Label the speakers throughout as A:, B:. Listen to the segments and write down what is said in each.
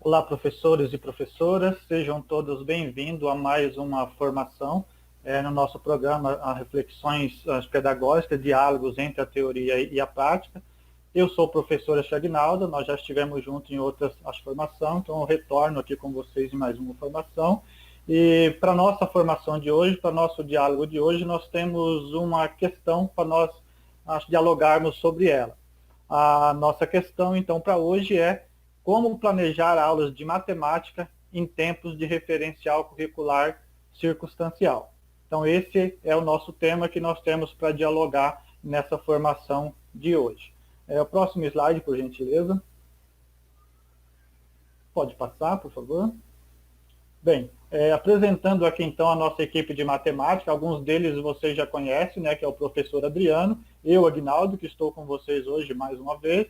A: Olá, professores e professoras, sejam todos bem-vindos a mais uma formação no nosso programa, a Reflexões Pedagógicas, Diálogos entre a Teoria e a Prática. Eu sou o professor Aguinaldo, nós já estivemos juntos em outras formações, então eu retorno aqui com vocês em mais uma formação. E para a nossa formação de hoje, para o nosso diálogo de hoje, nós temos uma questão para nós dialogarmos sobre ela. A nossa questão, então, para hoje é como planejar aulas de matemática em tempos de referencial curricular circunstancial. Então, esse é o nosso tema que nós temos para dialogar nessa formação de hoje. O próximo slide, por gentileza. Pode passar, por favor. Bem, apresentando aqui, então, a nossa equipe de matemática, alguns deles vocês já conhecem, né, que é o professor Adriano, eu, Aguinaldo, que estou com vocês hoje mais uma vez.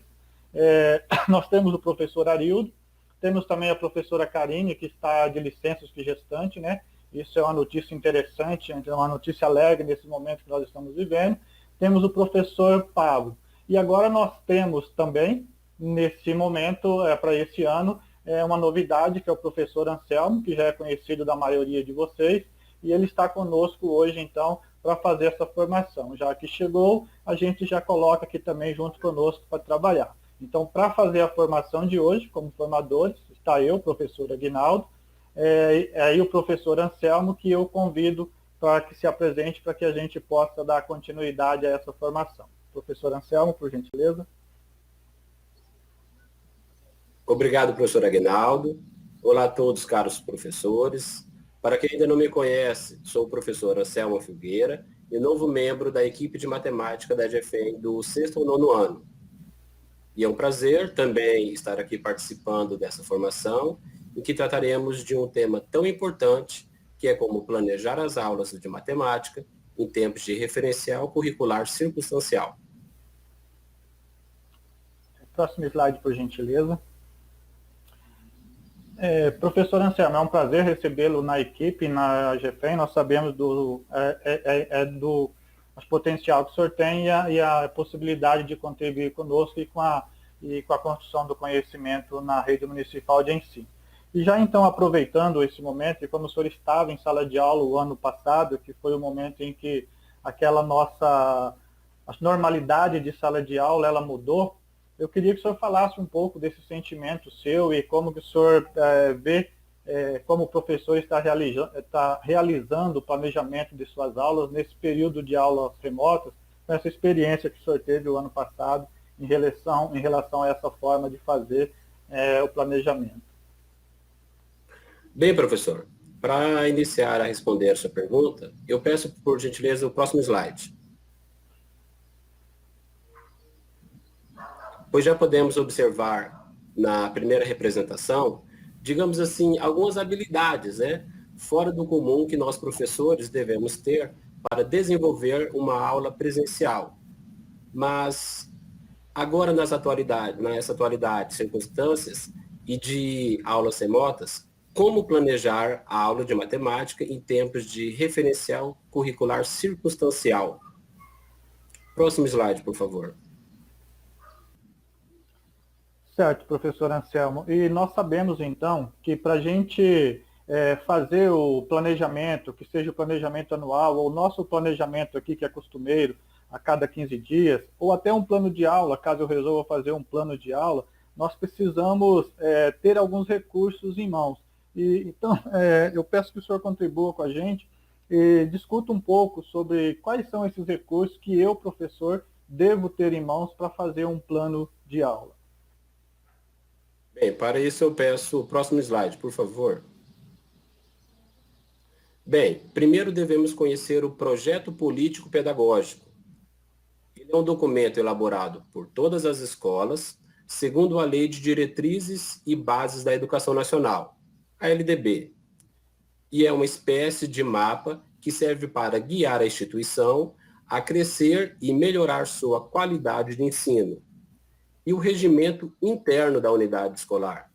A: Nós temos o professor Arildo, temos também a professora Karine, que está de licença gestante, né? Isso é uma notícia interessante, é uma notícia alegre nesse momento que nós estamos vivendo. Temos o professor Pablo. E agora nós temos também, nesse momento, para esse ano, uma novidade, que é o professor Anselmo, que já é conhecido da maioria de vocês, e ele está conosco hoje, então, para fazer essa formação. Já que chegou, a gente já coloca aqui também junto conosco para trabalhar. Então, para fazer a formação de hoje, como formadores, está eu, professor Aguinaldo, e o professor Anselmo, que eu convido para que se apresente, para que a gente possa dar continuidade a essa formação. Professor Anselmo, por gentileza.
B: Obrigado, professor Aguinaldo. Olá a todos, caros professores. Para quem ainda não me conhece, sou o professor Anselmo Filgueira e novo membro da equipe de matemática da GFEM do 6º ou 9º ano. E é um prazer também estar aqui participando dessa formação, em que trataremos de um tema tão importante, que é como planejar as aulas de matemática em tempos de referencial curricular circunstancial.
A: Próximo slide, por gentileza. Professor Anselmo, é um prazer recebê-lo na equipe, na GFEM. Nós sabemos do potencial que o senhor tem e a possibilidade de contribuir conosco e com a construção do conhecimento na rede municipal de ensino. E já então, aproveitando esse momento, e como o senhor estava em sala de aula o ano passado, que foi o momento em que aquela nossa normalidade de sala de aula ela mudou, eu queria que o senhor falasse um pouco desse sentimento seu e como que o senhor vê como o professor está realizando o planejamento de suas aulas nesse período de aulas remotas, com essa experiência que o senhor teve o ano passado em relação a essa forma de fazer o planejamento.
B: Bem, professor, para iniciar a responder a sua pergunta, eu peço, por gentileza, o próximo slide. Pois já podemos observar na primeira representação, digamos assim, algumas habilidades, né, fora do comum que nós professores devemos ter para desenvolver uma aula presencial. Mas agora nessa atualidade, circunstâncias e de aulas remotas, como planejar a aula de matemática em tempos de referencial curricular circunstancial? Próximo slide, por favor.
A: Certo, professor Anselmo. E nós sabemos, então, que para a gente fazer o planejamento, que seja o planejamento anual, ou o nosso planejamento aqui, que é costumeiro, a cada 15 dias, ou até um plano de aula, caso eu resolva fazer um plano de aula, nós precisamos ter alguns recursos em mãos. Então, eu peço que o senhor contribua com a gente e discuta um pouco sobre quais são esses recursos que eu, professor, devo ter em mãos para fazer um plano de aula.
B: Bem, para isso eu peço o próximo slide, por favor. Bem, primeiro devemos conhecer o projeto político pedagógico. Ele é um documento elaborado por todas as escolas, segundo a Lei de Diretrizes e Bases da Educação Nacional, a LDB, e é uma espécie de mapa que serve para guiar a instituição a crescer e melhorar sua qualidade de ensino. E o regimento interno da unidade escolar.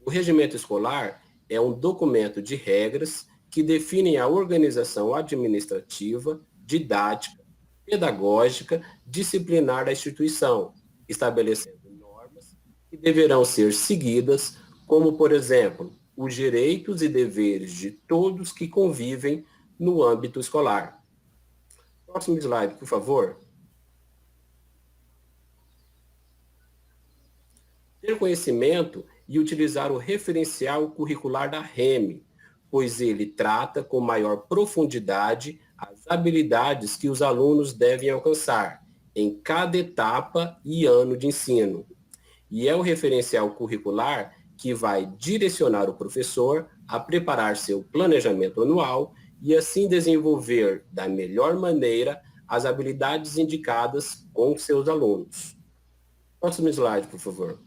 B: O regimento escolar é um documento de regras que definem a organização administrativa, didática, pedagógica, disciplinar da instituição, estabelecendo normas que deverão ser seguidas como, por exemplo, os direitos e deveres de todos que convivem no âmbito escolar. Próximo slide, por favor. Ter conhecimento e utilizar o referencial curricular da REME, pois ele trata com maior profundidade as habilidades que os alunos devem alcançar em cada etapa e ano de ensino. E é o referencial curricular que vai direcionar o professor a preparar seu planejamento anual e assim desenvolver da melhor maneira as habilidades indicadas com seus alunos. Próximo slide, por favor.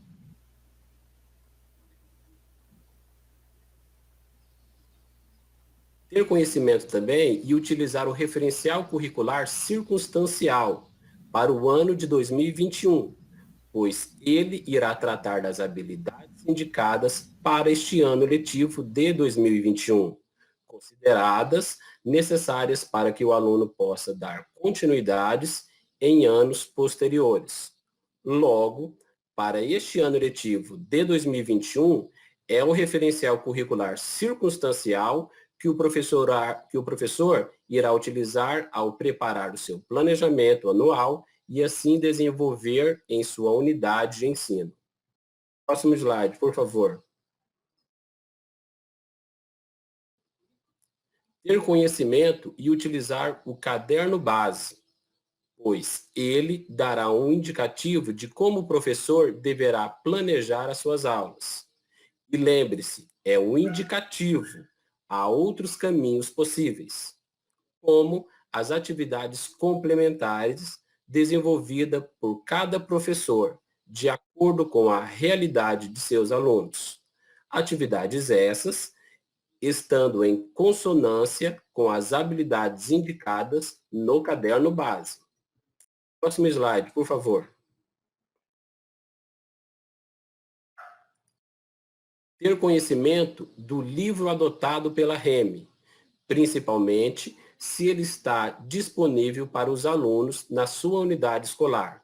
B: Ter conhecimento também e utilizar o referencial curricular circunstancial para o ano de 2021, pois ele irá tratar das habilidades indicadas para este ano letivo de 2021, consideradas necessárias para que o aluno possa dar continuidades em anos posteriores. Logo, para este ano letivo de 2021, é o referencial curricular circunstancial que o professor irá utilizar ao preparar o seu planejamento anual e assim desenvolver em sua unidade de ensino. Próximo slide, por favor. Ter conhecimento e utilizar o caderno base, pois ele dará um indicativo de como o professor deverá planejar as suas aulas. E lembre-se, é um indicativo. Há outros caminhos possíveis, como as atividades complementares desenvolvidas por cada professor, de acordo com a realidade de seus alunos. Atividades essas estando em consonância com as habilidades indicadas no caderno base. Próximo slide, por favor. Ter conhecimento do livro adotado pela REME, principalmente se ele está disponível para os alunos na sua unidade escolar,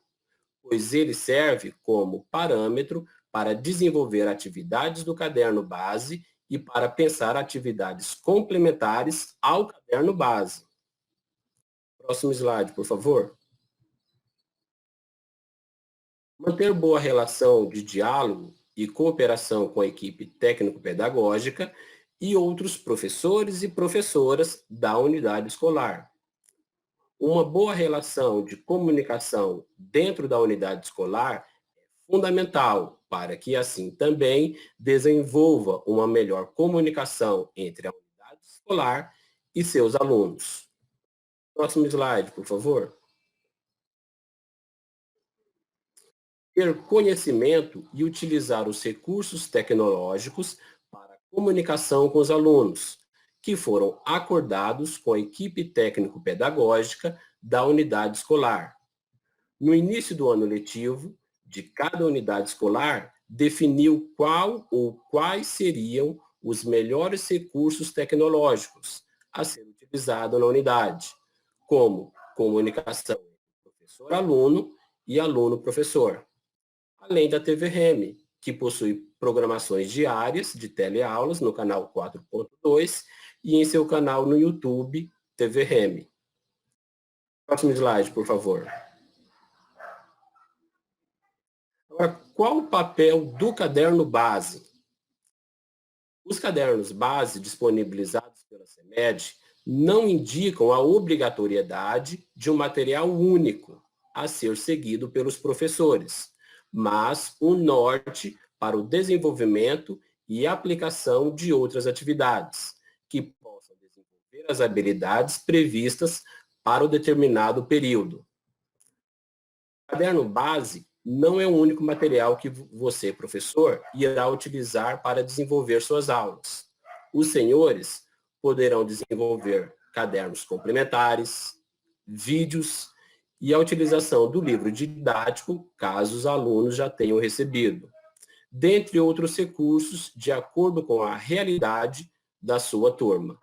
B: pois ele serve como parâmetro para desenvolver atividades do caderno base e para pensar atividades complementares ao caderno base. Próximo slide, por favor. Manter boa relação de diálogo e cooperação com a equipe técnico-pedagógica e outros professores e professoras da unidade escolar. Uma boa relação de comunicação dentro da unidade escolar é fundamental para que, assim, também desenvolva uma melhor comunicação entre a unidade escolar e seus alunos. Próximo slide, por favor. Ter conhecimento e utilizar os recursos tecnológicos para a comunicação com os alunos, que foram acordados com a equipe técnico-pedagógica da unidade escolar. No início do ano letivo, de cada unidade escolar, definiu qual ou quais seriam os melhores recursos tecnológicos a ser utilizado na unidade, como comunicação entre professor-aluno e aluno-professor, além da TV REME, que possui programações diárias de teleaulas no canal 4.2 e em seu canal no YouTube, TV REME. Próximo slide, por favor. Agora, qual o papel do caderno base? Os cadernos base disponibilizados pela CEMED não indicam a obrigatoriedade de um material único a ser seguido pelos professores, mas um norte para o desenvolvimento e aplicação de outras atividades, que possam desenvolver as habilidades previstas para o determinado período. O caderno base não é o único material que você, professor, irá utilizar para desenvolver suas aulas. Os senhores poderão desenvolver cadernos complementares, vídeos e a utilização do livro didático, caso os alunos já tenham recebido, dentre outros recursos, de acordo com a realidade da sua turma.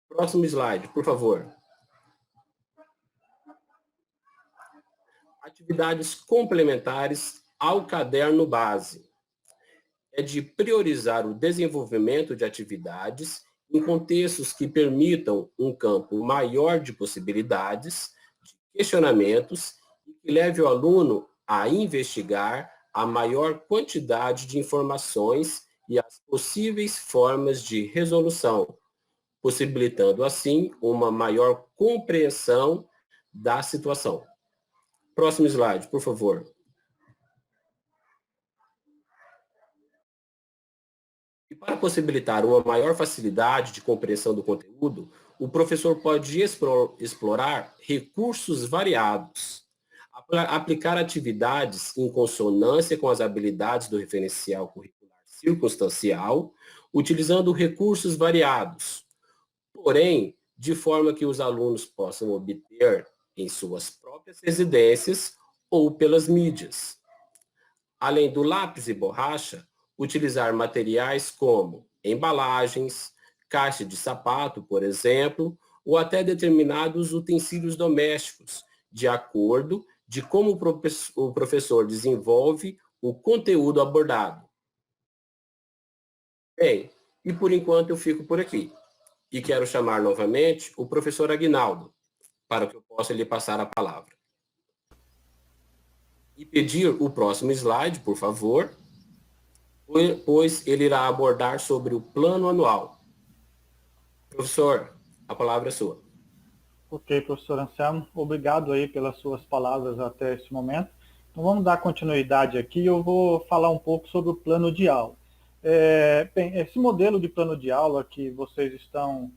B: Próximo slide, por favor. Atividades complementares ao caderno base. é de priorizar o desenvolvimento de atividades em contextos que permitam um campo maior de possibilidades, de questionamentos, e que leve o aluno a investigar a maior quantidade de informações e as possíveis formas de resolução, possibilitando assim uma maior compreensão da situação. Próximo slide, por favor. E para possibilitar uma maior facilidade de compreensão do conteúdo, o professor pode explorar recursos variados, aplicar atividades em consonância com as habilidades do referencial curricular circunstancial, utilizando recursos variados, porém, de forma que os alunos possam obter em suas próprias residências ou pelas mídias. Além do lápis e borracha, utilizar materiais como embalagens, caixa de sapato, por exemplo, ou até determinados utensílios domésticos, de acordo de como o professor desenvolve o conteúdo abordado. Bem, e por enquanto eu fico por aqui. E quero chamar novamente o professor Aguinaldo, para que eu possa lhe passar a palavra. E pedir o próximo slide, por favor, pois ele irá abordar sobre o plano anual. Professor, a palavra é sua.
A: Ok, professor Anselmo, obrigado aí pelas suas palavras até esse momento. Então vamos dar continuidade aqui, eu vou falar um pouco sobre o plano de aula. Bem, esse modelo de plano de aula que vocês estão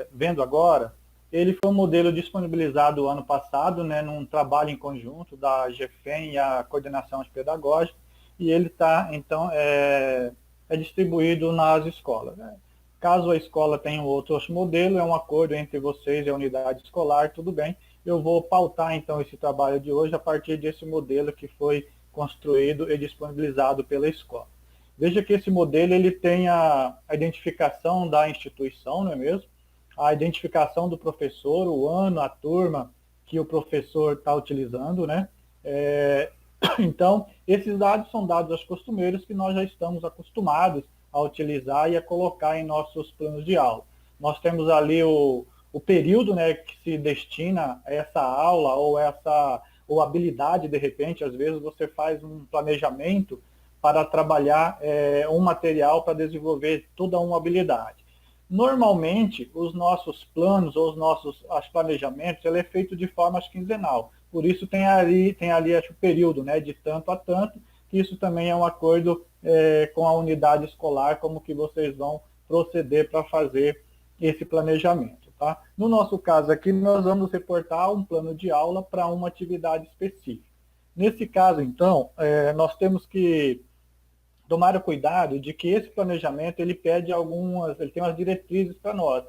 A: vendo agora, ele foi um modelo disponibilizado ano passado, né, num trabalho em conjunto da GFEM e a Coordenação Pedagógica, e ele está, então, distribuído nas escolas, né? Caso a escola tenha outro modelo, é um acordo entre vocês e a unidade escolar, tudo bem. Eu vou pautar, então, esse trabalho de hoje a partir desse modelo que foi construído e disponibilizado pela escola. Veja que esse modelo ele tem a identificação da instituição, não é mesmo? A identificação do professor, o ano, a turma que o professor está utilizando, né? Então, esses dados são dados costumeiros que nós já estamos acostumados a utilizar e a colocar em nossos planos de aula. Nós temos ali o período, né, que se destina a essa aula ou habilidade, de repente, às vezes você faz um planejamento para trabalhar um material para desenvolver toda uma habilidade. Normalmente, os nossos planos ou os planejamentos, ele é feito de forma quinzenal. Por isso tem ali o período, né, de tanto a tanto, que isso também é um acordo com a unidade escolar, como que vocês vão proceder para fazer esse planejamento. Tá? No nosso caso aqui, nós vamos reportar um plano de aula para uma atividade específica. Nesse caso, então, nós temos que tomar o cuidado de que esse planejamento ele tem umas diretrizes para nós.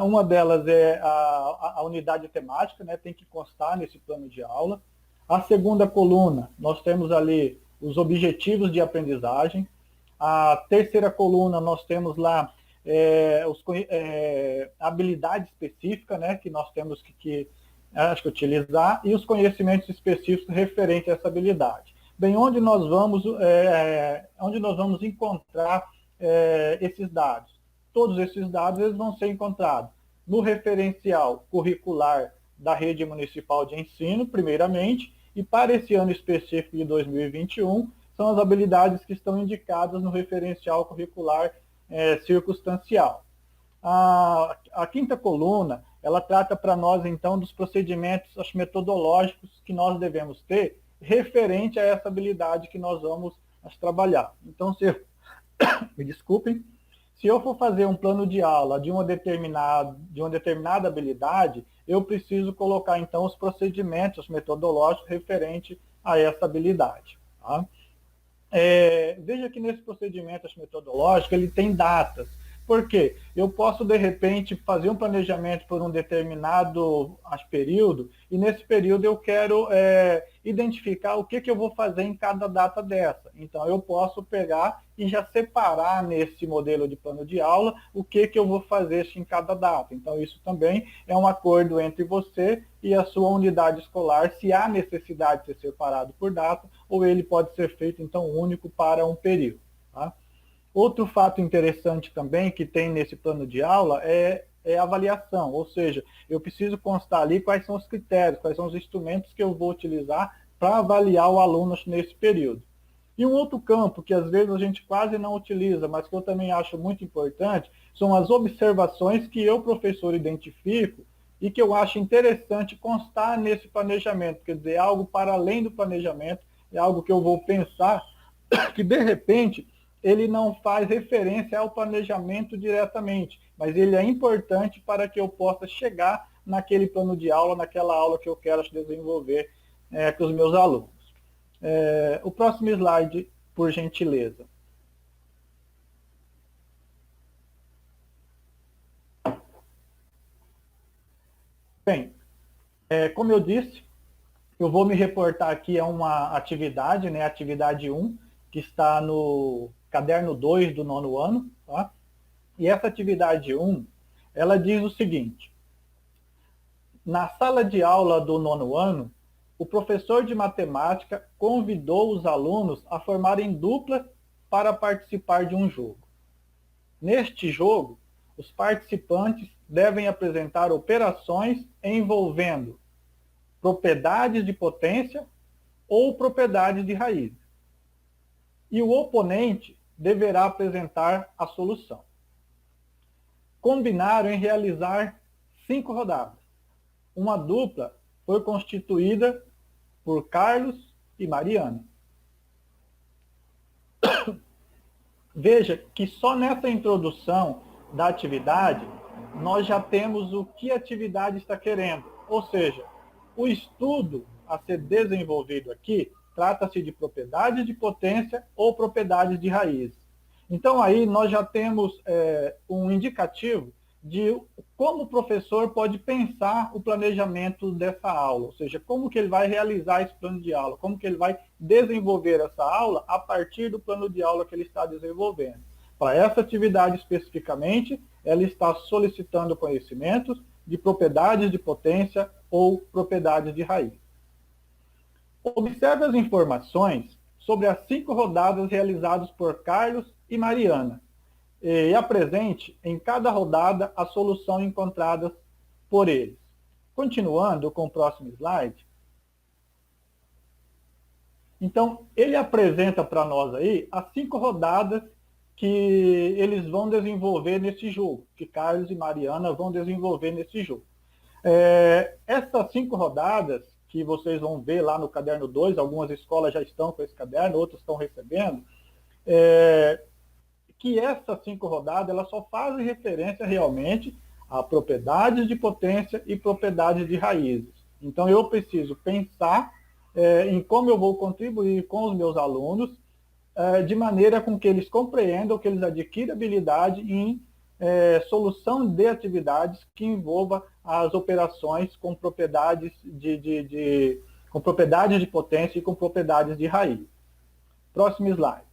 A: Uma delas é a unidade temática, né, tem que constar nesse plano de aula. A segunda coluna, nós temos ali os objetivos de aprendizagem. A terceira coluna, nós temos lá a habilidade específica, né, que nós temos que utilizar, e os conhecimentos específicos referentes a essa habilidade. Bem, onde nós vamos encontrar esses dados? Todos esses dados eles vão ser encontrados no referencial curricular da Rede Municipal de Ensino, primeiramente, e para esse ano específico de 2021, são as habilidades que estão indicadas no referencial curricular circunstancial. A quinta coluna, ela trata para nós, então, dos procedimentos metodológicos que nós devemos ter referente a essa habilidade que nós vamos trabalhar. Então, me desculpem, se eu for fazer um plano de aula de uma determinada habilidade, eu preciso colocar, então, os procedimentos metodológicos referente a essa habilidade. Tá? Veja que nesse procedimento metodológico ele tem datas. Por quê? Eu posso, de repente, fazer um planejamento por um determinado período, e nesse período eu quero identificar o que eu vou fazer em cada data dessa. Então, eu posso pegar e já separar nesse modelo de plano de aula o que eu vou fazer em cada data. Então, isso também é um acordo entre você e a sua unidade escolar, se há necessidade de ser separado por data, ou ele pode ser feito, então, único para um período. Outro fato interessante também que tem nesse plano de aula é a avaliação, ou seja, eu preciso constar ali quais são os critérios, quais são os instrumentos que eu vou utilizar para avaliar o aluno nesse período. E um outro campo que às vezes a gente quase não utiliza, mas que eu também acho muito importante, são as observações que eu, professor, identifico e que eu acho interessante constar nesse planejamento, quer dizer, algo para além do planejamento, é algo que eu vou pensar que, de repente, ele não faz referência ao planejamento diretamente, mas ele é importante para que eu possa chegar naquele plano de aula, naquela aula que eu quero desenvolver com os meus alunos. O próximo slide, por gentileza. Bem, como eu disse, eu vou me reportar aqui a uma atividade, né, atividade 1, que está no caderno 2 do 9º ano, tá? E essa atividade 1, ela diz o seguinte: na sala de aula do 9º ano, o professor de matemática convidou os alunos a formarem duplas para participar de um jogo. Neste jogo, os participantes devem apresentar operações envolvendo propriedades de potência ou propriedades de raiz. E o oponente deverá apresentar a solução. Combinaram em realizar 5 rodadas. Uma dupla foi constituída por Carlos e Mariana. Veja que só nessa introdução da atividade, nós já temos o que a atividade está querendo. Ou seja, o estudo a ser desenvolvido aqui trata-se de propriedades de potência ou propriedades de raiz. Então, aí nós já temos um indicativo de como o professor pode pensar o planejamento dessa aula, ou seja, como que ele vai realizar esse plano de aula, como que ele vai desenvolver essa aula a partir do plano de aula que ele está desenvolvendo. Para essa atividade especificamente, ela está solicitando conhecimentos de propriedades de potência ou propriedades de raiz. Observe as informações sobre as 5 rodadas realizadas por Carlos e Mariana e apresente em cada rodada a solução encontrada por eles. Continuando com o próximo slide. Então, ele apresenta para nós aí as 5 rodadas que eles vão desenvolver nesse jogo, que Carlos e Mariana vão desenvolver nesse jogo. Essas 5 rodadas, que vocês vão ver lá no caderno 2, algumas escolas já estão com esse caderno, outras estão recebendo, que essas 5 rodadas elas só fazem referência realmente a propriedades de potência e propriedades de raízes. Então, eu preciso pensar em como eu vou contribuir com os meus alunos, de maneira com que eles compreendam, que eles adquirem habilidade em solução de atividades que envolva as operações com propriedades com propriedades de potência e com propriedades de raiz. Próximo slide.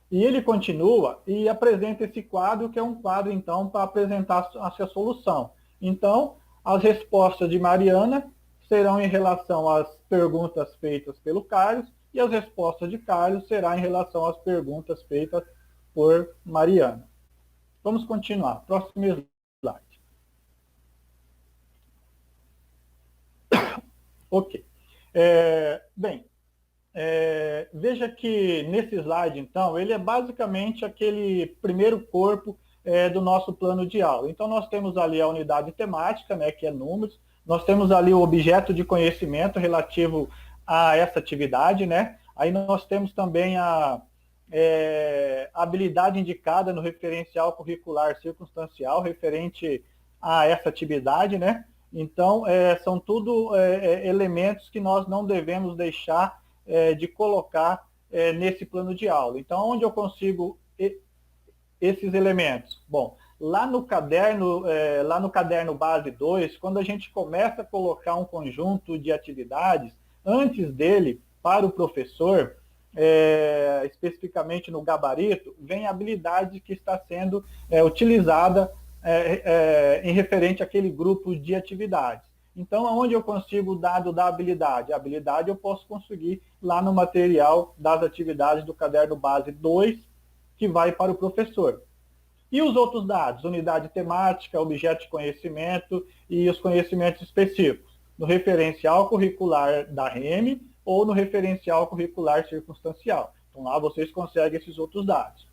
A: E ele continua e apresenta esse quadro, que é um quadro, então, para apresentar a sua solução. Então, as respostas de Mariana serão em relação às perguntas feitas pelo Carlos, e as respostas de Carlos serão em relação às perguntas feitas por Mariana. Vamos continuar. Próximo slide. Ok. Bem, veja que nesse slide, então, ele é basicamente aquele primeiro corpo do nosso plano de aula. Então, nós temos ali a unidade temática, né, que é números, nós temos ali o objeto de conhecimento relativo a essa atividade, né? Aí nós temos também a habilidade indicada no referencial curricular circunstancial referente a essa atividade, né? Então, são tudo elementos que nós não devemos deixar de colocar nesse plano de aula. Então, onde eu consigo esses elementos? Bom, lá no caderno base 2, quando a gente começa a colocar um conjunto de atividades, antes dele, para o professor, especificamente no gabarito, vem a habilidade que está sendo utilizada em referente àquele grupo de atividades. Então, aonde eu consigo o dado da habilidade? A habilidade eu posso conseguir lá no material das atividades do caderno base 2, que vai para o professor. E os outros dados? Unidade temática, objeto de conhecimento e os conhecimentos específicos, no referencial curricular da REME ou no referencial curricular circunstancial. Então, lá vocês conseguem esses outros dados.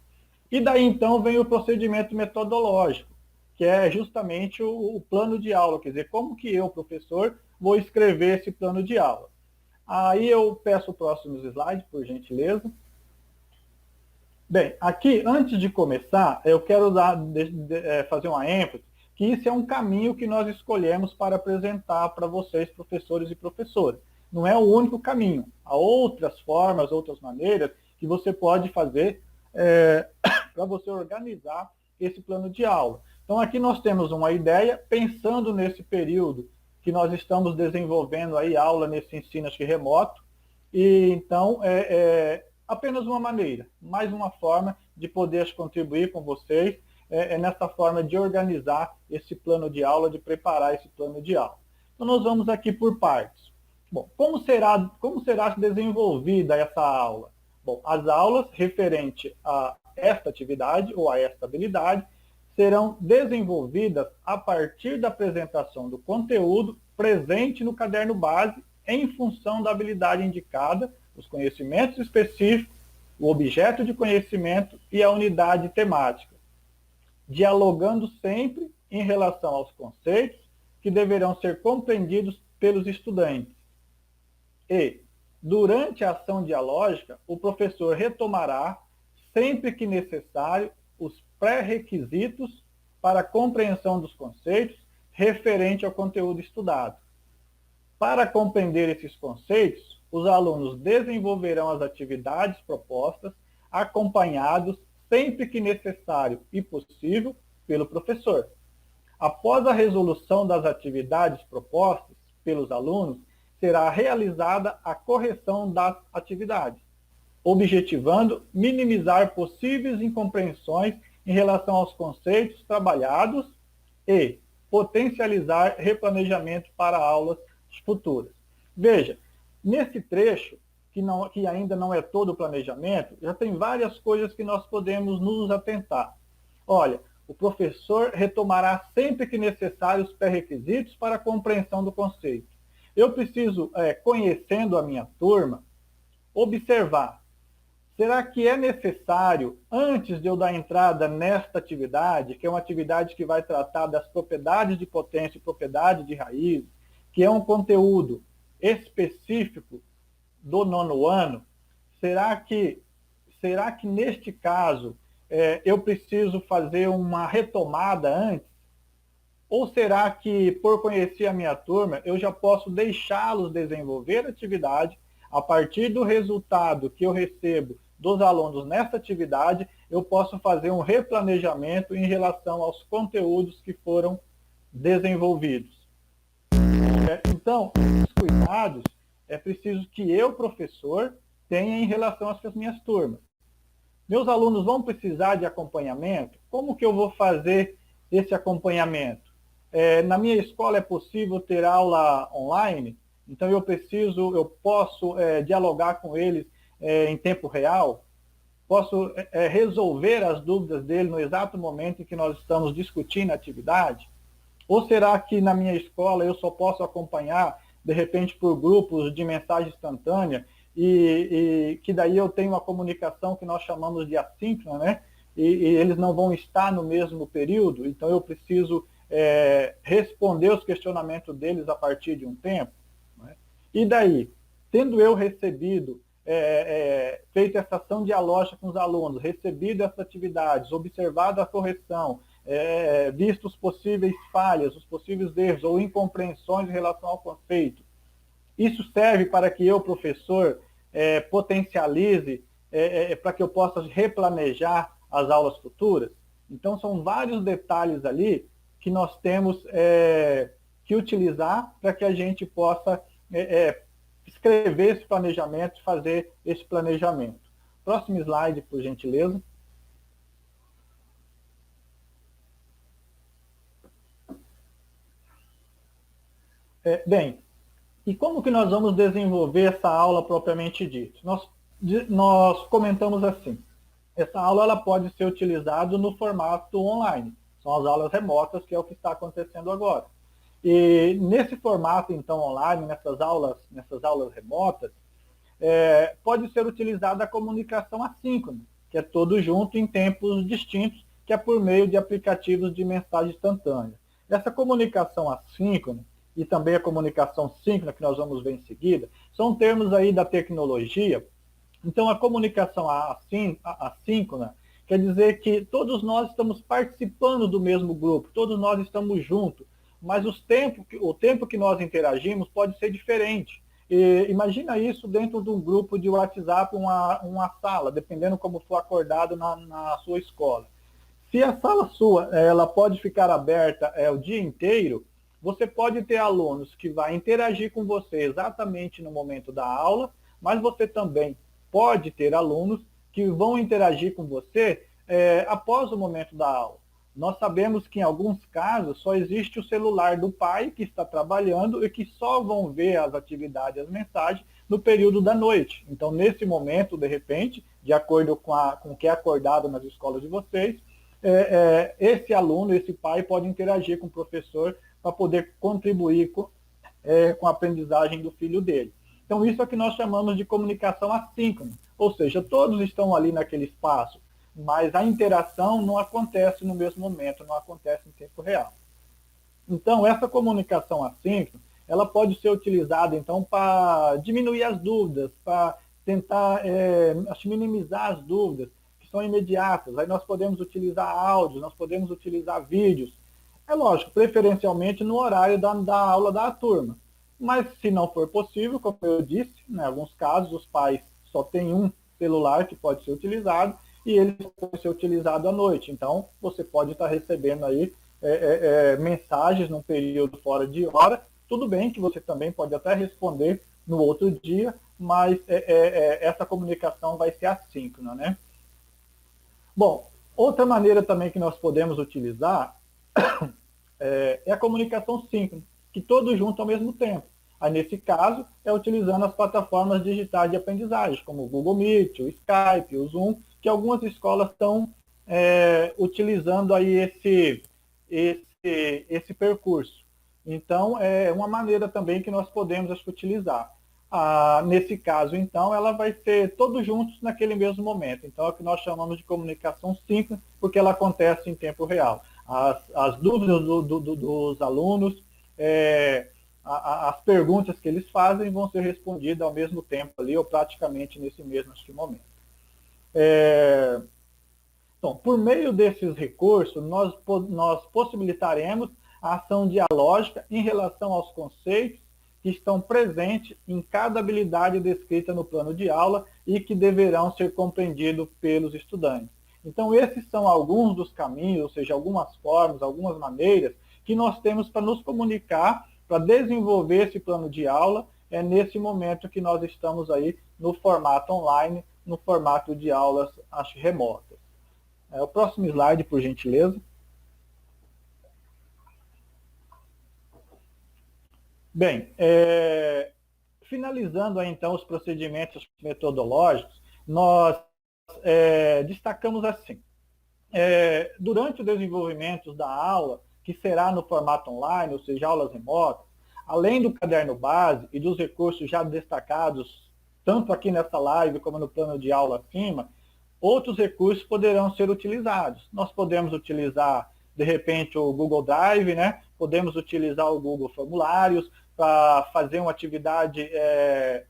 A: E daí, então, vem o procedimento metodológico, que é justamente o plano de aula, quer dizer, como que eu, professor, vou escrever esse plano de aula. Aí eu peço o próximo slide, por gentileza. Bem, aqui, antes de começar, eu quero fazer uma ênfase que isso é um caminho que nós escolhemos para apresentar para vocês, professores e professoras. Não é o único caminho. Há outras formas, outras maneiras que você pode fazer para você organizar esse plano de aula. Então, aqui nós temos uma ideia, pensando nesse período que nós estamos desenvolvendo aí aula nesse ensino remoto, e então apenas uma maneira, mais uma forma de poder contribuir com vocês nessa forma de organizar esse plano de aula, de preparar esse plano de aula. Então, nós vamos aqui por partes. Bom, como será desenvolvida essa aula? Bom, as aulas referentes a esta atividade ou a esta habilidade serão desenvolvidas a partir da apresentação do conteúdo presente no caderno base em função da habilidade indicada, os conhecimentos específicos, o objeto de conhecimento e a unidade temática, dialogando sempre em relação aos conceitos que deverão ser compreendidos pelos estudantes. E, durante a ação dialógica, o professor retomará, sempre que necessário, os pré-requisitos para a compreensão dos conceitos referente ao conteúdo estudado. Para compreender esses conceitos, os alunos desenvolverão as atividades propostas, acompanhados, sempre que necessário e possível, pelo professor. Após a resolução das atividades propostas pelos alunos, será realizada a correção das atividades, objetivando minimizar possíveis incompreensões em relação aos conceitos trabalhados e potencializar replanejamento para aulas futuras. Veja, nesse trecho, que ainda não é todo o planejamento, já tem várias coisas que nós podemos nos atentar. Olha, o professor retomará sempre que necessário os pré-requisitos para a compreensão do conceito. Eu preciso, conhecendo a minha turma, observar, será que é necessário, antes de eu dar entrada nesta atividade, que é uma atividade que vai tratar das propriedades de potência e propriedade de raiz, que é um conteúdo específico do 9º ano, será que neste caso eu preciso fazer uma retomada antes? Ou será que, por conhecer a minha turma, eu já posso deixá-los desenvolver a atividade, a partir do resultado que eu recebo dos alunos nessa atividade, eu posso fazer um replanejamento em relação aos conteúdos que foram desenvolvidos. Então, esses cuidados é preciso que eu, professor, tenha em relação às minhas turmas. Meus alunos vão precisar de acompanhamento? Como que eu vou fazer esse acompanhamento? Na minha escola é possível ter aula online? Então eu posso dialogar com eles em tempo real? Posso resolver as dúvidas dele no exato momento em que nós estamos discutindo a atividade? Ou será que na minha escola eu só posso acompanhar, de repente, por grupos de mensagem instantânea, e que daí eu tenho uma comunicação que nós chamamos de assíncrona, né? E eles não vão estar no mesmo período, então eu preciso responder os questionamentos deles a partir de um tempo, né? E daí, tendo eu recebido, feito essa ação dialógica com os alunos, recebido essas atividades, observado a correção, visto os possíveis falhas, os possíveis erros ou incompreensões em relação ao conceito, isso serve para que eu, professor, potencialize, para que eu possa replanejar as aulas futuras? Então, são vários detalhes ali que nós temos que utilizar para que a gente possa escrever esse planejamento, fazer esse planejamento. Próximo slide, por gentileza. Bem, e como que nós vamos desenvolver essa aula propriamente dita? Nós comentamos assim, essa aula ela pode ser utilizada no formato online, são as aulas remotas, que é o que está acontecendo agora. E nesse formato, então, online, nessas aulas remotas, pode ser utilizada a comunicação assíncrona, que é todo junto em tempos distintos, que é por meio de aplicativos de mensagem instantânea. Essa comunicação assíncrona e também a comunicação síncrona, que nós vamos ver em seguida, são termos aí da tecnologia. Então, a comunicação assíncrona quer dizer que todos nós estamos participando do mesmo grupo, todos nós estamos juntos, mas o tempo que nós interagimos pode ser diferente. E imagina isso dentro de um grupo de WhatsApp, uma sala, dependendo como for acordado na sua escola. Se a sala sua ela pode ficar aberta o dia inteiro, você pode ter alunos que vão interagir com você exatamente no momento da aula, mas você também pode ter alunos que vão interagir com você após o momento da aula. Nós sabemos que em alguns casos só existe o celular do pai que está trabalhando e que só vão ver as atividades, as mensagens, no período da noite. Então, nesse momento, de repente, de acordo com o que é acordado nas escolas de vocês, esse aluno, esse pai pode interagir com o professor para poder contribuir com a aprendizagem do filho dele. Então, isso é o que nós chamamos de comunicação assíncrona, ou seja, todos estão ali naquele espaço, mas a interação não acontece no mesmo momento, não acontece em tempo real. Então, essa comunicação assíncrona, ela pode ser utilizada, então, para diminuir as dúvidas, para tentar minimizar as dúvidas, que são imediatas. Aí nós podemos utilizar áudios, nós podemos utilizar vídeos. É lógico, preferencialmente no horário da aula da turma. Mas, se não for possível, como eu disse, em alguns casos, os pais só têm um celular que pode ser utilizado, e ele pode ser utilizado à noite. Então, você pode estar recebendo aí mensagens num período fora de hora. Tudo bem que você também pode até responder no outro dia, mas essa comunicação vai ser assíncrona, né? Bom, outra maneira também que nós podemos utilizar é a comunicação síncrona, que todos juntos ao mesmo tempo. Aí, nesse caso, é utilizando as plataformas digitais de aprendizagem, como o Google Meet, o Skype, o Zoom, que algumas escolas estão utilizando aí esse percurso. Então, é uma maneira também que nós podemos utilizar. Nesse caso, então, ela vai ser todos juntos naquele mesmo momento. Então, é o que nós chamamos de comunicação síncrona, porque ela acontece em tempo real. As dúvidas dos alunos, as perguntas que eles fazem vão ser respondidas ao mesmo tempo ali, ou praticamente nesse mesmo momento. Então, por meio desses recursos, nós possibilitaremos a ação dialógica em relação aos conceitos que estão presentes em cada habilidade descrita no plano de aula e que deverão ser compreendidos pelos estudantes. Então, esses são alguns dos caminhos, ou seja, algumas formas, algumas maneiras que nós temos para nos comunicar, para desenvolver esse plano de aula, nesse momento que nós estamos aí no formato online, no formato de aulas remotas. O próximo slide, por gentileza. Bem, finalizando aí, então os procedimentos metodológicos, nós destacamos assim. Durante o desenvolvimento da aula, que será no formato online, ou seja, aulas remotas, além do caderno base e dos recursos já destacados, tanto aqui nessa live como no plano de aula acima, outros recursos poderão ser utilizados. Nós podemos utilizar, de repente, o Google Drive, né? Podemos utilizar o Google Formulários para fazer uma atividade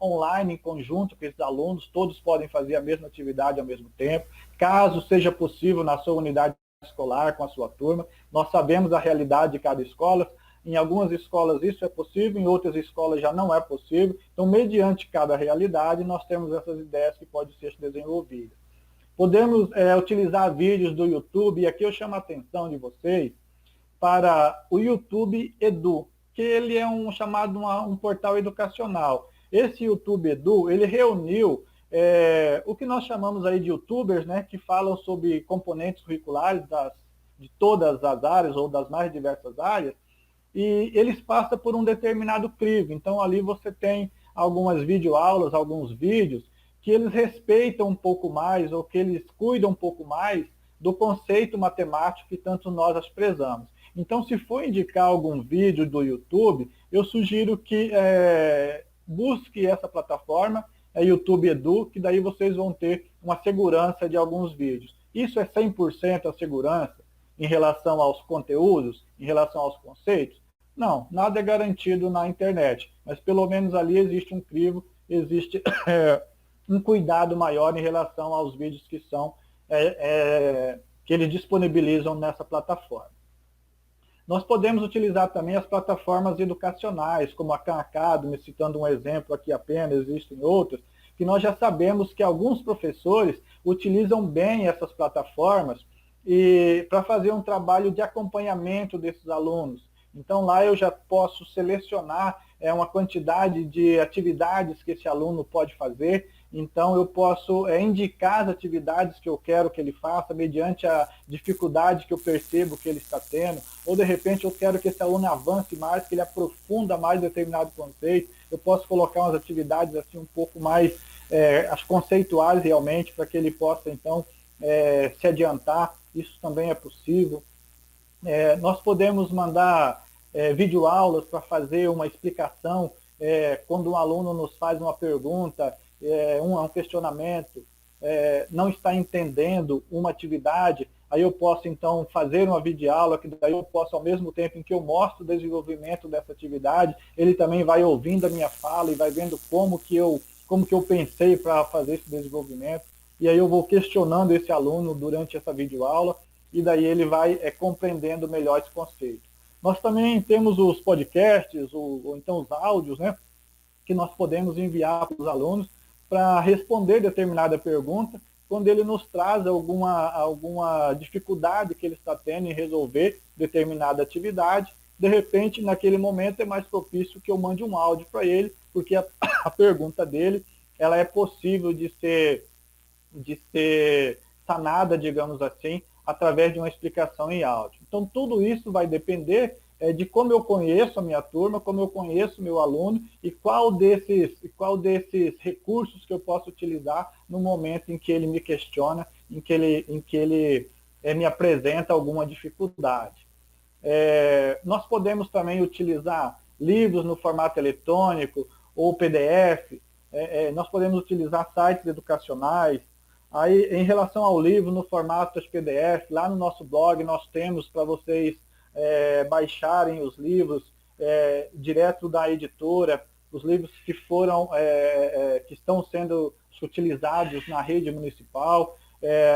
A: online em conjunto com esses alunos, todos podem fazer a mesma atividade ao mesmo tempo, caso seja possível na sua unidade escolar, com a sua turma. Nós sabemos a realidade de cada escola. Em algumas escolas isso é possível, em outras escolas já não é possível. Então, mediante cada realidade, nós temos essas ideias que podem ser desenvolvidas. Podemos utilizar vídeos do YouTube, e aqui eu chamo a atenção de vocês para o YouTube Edu, que ele é um portal educacional. Esse YouTube Edu, ele reuniu o que nós chamamos aí de youtubers, né, que falam sobre componentes curriculares de todas as áreas ou das mais diversas áreas, e eles passam por um determinado crivo. Então, ali você tem algumas videoaulas, alguns vídeos, que eles respeitam um pouco mais, ou que eles cuidam um pouco mais do conceito matemático que tanto nós prezamos. Então, se for indicar algum vídeo do YouTube, eu sugiro que busque essa plataforma, YouTube Edu, que daí vocês vão ter uma segurança de alguns vídeos. Isso é 100% a segurança em relação aos conteúdos, em relação aos conceitos? Não, nada é garantido na internet, mas pelo menos ali existe um crivo, existe um cuidado maior em relação aos vídeos que são que eles disponibilizam nessa plataforma. Nós podemos utilizar também as plataformas educacionais, como a Khan Academy, citando um exemplo aqui apenas, existem outras, que nós já sabemos que alguns professores utilizam bem essas plataformas para fazer um trabalho de acompanhamento desses alunos. Então, lá eu já posso selecionar uma quantidade de atividades que esse aluno pode fazer. Então, eu posso indicar as atividades que eu quero que ele faça, mediante a dificuldade que eu percebo que ele está tendo. Ou, de repente, eu quero que esse aluno avance mais, que ele aprofunda mais determinado conceito. Eu posso colocar umas atividades assim um pouco mais as conceituais realmente, para que ele possa, então, se adiantar. Isso também é possível. Nós podemos mandar videoaulas para fazer uma explicação quando um aluno nos faz uma pergunta, um questionamento, não está entendendo uma atividade, aí eu posso então fazer uma videoaula, que daí eu posso, ao mesmo tempo em que eu mostro o desenvolvimento dessa atividade, ele também vai ouvindo a minha fala e vai vendo como que eu pensei para fazer esse desenvolvimento, e aí eu vou questionando esse aluno durante essa videoaula, e daí ele vai compreendendo melhor esse conceito. Nós também temos os podcasts, ou então os áudios, né, que nós podemos enviar para os alunos para responder determinada pergunta, quando ele nos traz alguma dificuldade que ele está tendo em resolver determinada atividade. De repente, naquele momento, é mais propício que eu mande um áudio para ele, porque a pergunta dele ela é possível de ser sanada, digamos assim, através de uma explicação em áudio. Então, tudo isso vai depender de como eu conheço a minha turma, como eu conheço o meu aluno e qual desses recursos que eu posso utilizar no momento em que ele me questiona, em que ele me apresenta alguma dificuldade. Nós podemos também utilizar livros no formato eletrônico ou PDF, nós podemos utilizar sites educacionais. Aí, em relação ao livro no formato de PDF, lá no nosso blog nós temos para vocês baixarem os livros direto da editora, os livros que que estão sendo utilizados na rede municipal.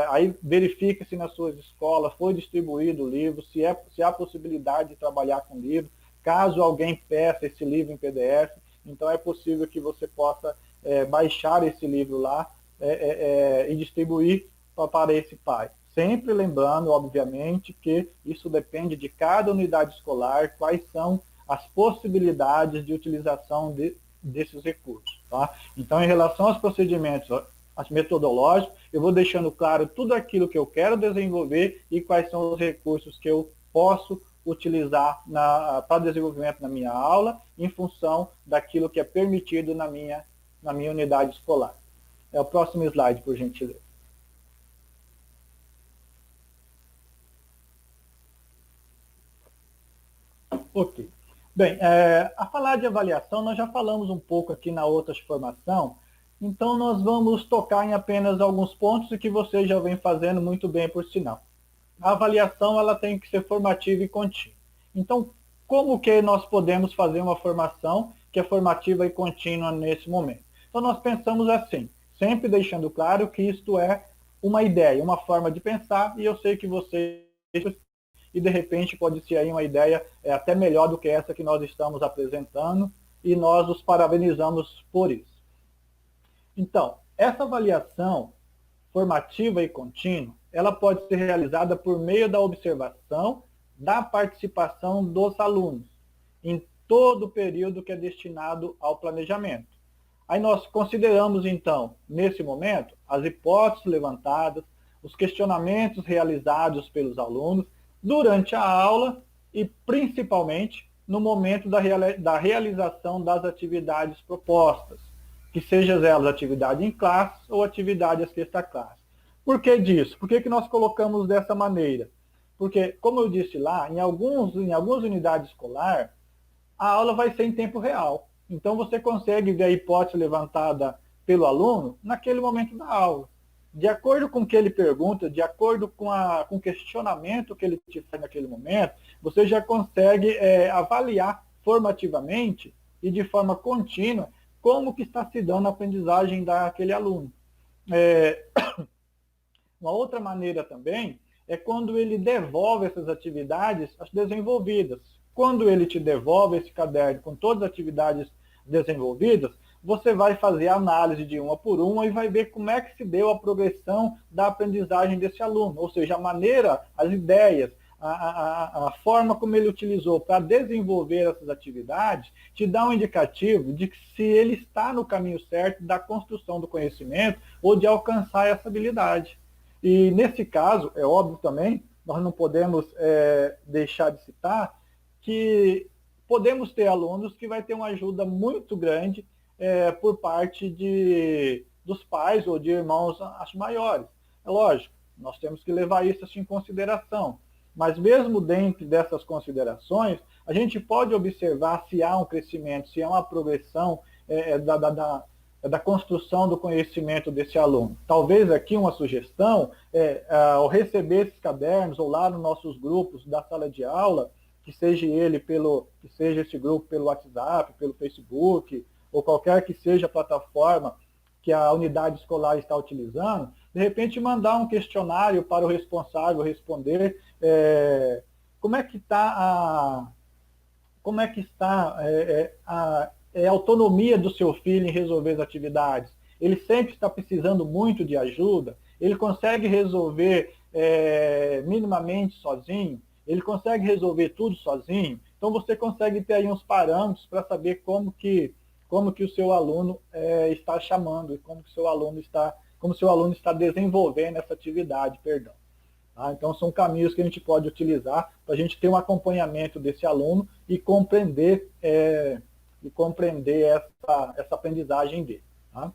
A: Aí verifica se nas suas escolas foi distribuído o livro, se há possibilidade de trabalhar com livro. Caso alguém peça esse livro em PDF, então é possível que você possa baixar esse livro lá e distribuir para esse pai. Sempre lembrando, obviamente, que isso depende de cada unidade escolar, quais são as possibilidades de utilização desses recursos. Tá? Então, em relação aos procedimentos metodológicos, eu vou deixando claro tudo aquilo que eu quero desenvolver e quais são os recursos que eu posso utilizar para desenvolvimento na minha aula, em função daquilo que é permitido na minha unidade escolar. É o próximo slide, por gentileza. Ok. Bem, a falar de avaliação, nós já falamos um pouco aqui na outra formação, então nós vamos tocar em apenas alguns pontos e que vocês já vêm fazendo muito bem, por sinal. A avaliação ela tem que ser formativa e contínua. Então, como que nós podemos fazer uma formação que é formativa e contínua nesse momento? Então, nós pensamos assim, sempre deixando claro que isto é uma ideia, uma forma de pensar, e eu sei que vocês, e de repente pode ser aí uma ideia até melhor do que essa que nós estamos apresentando, e nós os parabenizamos por isso. Então, essa avaliação formativa e contínua, ela pode ser realizada por meio da observação da participação dos alunos em todo o período que é destinado ao planejamento. Aí nós consideramos, então, nesse momento, as hipóteses levantadas, os questionamentos realizados pelos alunos durante a aula e, principalmente, no momento da realização das atividades propostas, que sejam elas atividade em classe ou atividade extra-classe. Por que disso? Por que nós colocamos dessa maneira? Porque, como eu disse lá, em algumas unidades escolares, a aula vai ser em tempo real. Então, você consegue ver a hipótese levantada pelo aluno naquele momento da aula. De acordo com o que ele pergunta, de acordo com o questionamento que ele te faz naquele momento, você já consegue avaliar formativamente e de forma contínua como que está se dando a aprendizagem daquele aluno. Uma outra maneira também é quando ele devolve essas atividades desenvolvidas. Quando ele te devolve esse caderno com todas as atividades desenvolvidas, você vai fazer a análise de uma por uma e vai ver como é que se deu a progressão da aprendizagem desse aluno. Ou seja, a maneira, as ideias, a forma como ele utilizou para desenvolver essas atividades te dá um indicativo de que se ele está no caminho certo da construção do conhecimento ou de alcançar essa habilidade. E nesse caso, é óbvio também, nós não podemos deixar de citar que podemos ter alunos que vai ter uma ajuda muito grande por parte dos pais ou de irmãos maiores. É lógico, nós temos que levar isso assim, em consideração. Mas mesmo dentro dessas considerações, a gente pode observar se há um crescimento, se há uma progressão da construção do conhecimento desse aluno. Talvez aqui uma sugestão ao receber esses cadernos ou lá nos nossos grupos da sala de aula, que seja esse grupo pelo WhatsApp, pelo Facebook, ou qualquer que seja a plataforma que a unidade escolar está utilizando, de repente mandar um questionário para o responsável responder como é que está a autonomia do seu filho em resolver as atividades. Ele sempre está precisando muito de ajuda, ele consegue resolver minimamente sozinho, ele consegue resolver tudo sozinho. Então você consegue ter aí uns parâmetros para saber como que o seu aluno está chamando e como o seu aluno está desenvolvendo essa atividade, perdão. Tá? Então são caminhos que a gente pode utilizar para a gente ter um acompanhamento desse aluno e compreender essa aprendizagem dele. Tá?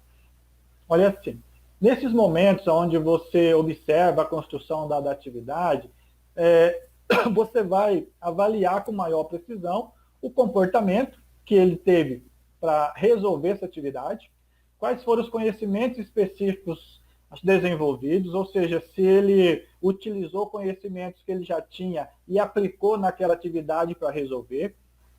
A: Olha assim, nesses momentos onde você observa a construção da atividade, você vai avaliar com maior precisão o comportamento que ele teve para resolver essa atividade, quais foram os conhecimentos específicos desenvolvidos, ou seja, se ele utilizou conhecimentos que ele já tinha e aplicou naquela atividade para resolver,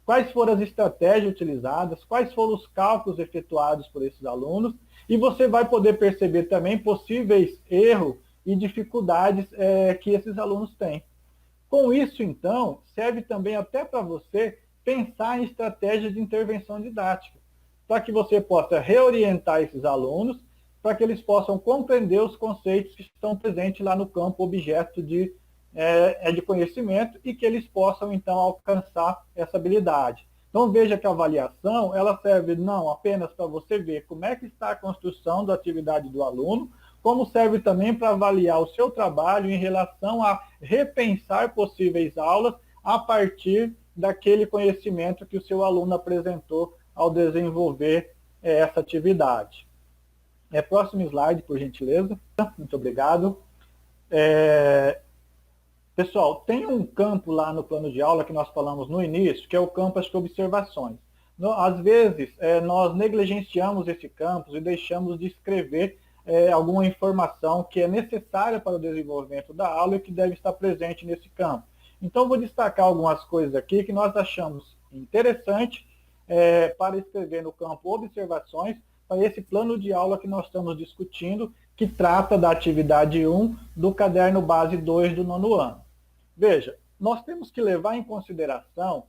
A: quais foram as estratégias utilizadas, quais foram os cálculos efetuados por esses alunos, e você vai poder perceber também possíveis erros e dificuldades que esses alunos têm. Com isso, então, serve também até para você pensar em estratégias de intervenção didática, para que você possa reorientar esses alunos, para que eles possam compreender os conceitos que estão presentes lá no campo objeto de conhecimento e que eles possam, então, alcançar essa habilidade. Então, veja que a avaliação, ela serve não apenas para você ver como é que está a construção da atividade do aluno, como serve também para avaliar o seu trabalho em relação a repensar possíveis aulas a partir daquele conhecimento que o seu aluno apresentou ao desenvolver essa atividade. Próximo slide, por gentileza. Muito obrigado. Pessoal, tem um campo lá no plano de aula que nós falamos no início, que é o campo de observações. Às vezes, nós negligenciamos esse campo e deixamos de escrever alguma informação que é necessária para o desenvolvimento da aula e que deve estar presente nesse campo. Então, vou destacar algumas coisas aqui que nós achamos interessante para escrever no campo observações para esse plano de aula que nós estamos discutindo, que trata da atividade 1 do caderno base 2 do 9º ano. Veja, nós temos que levar em consideração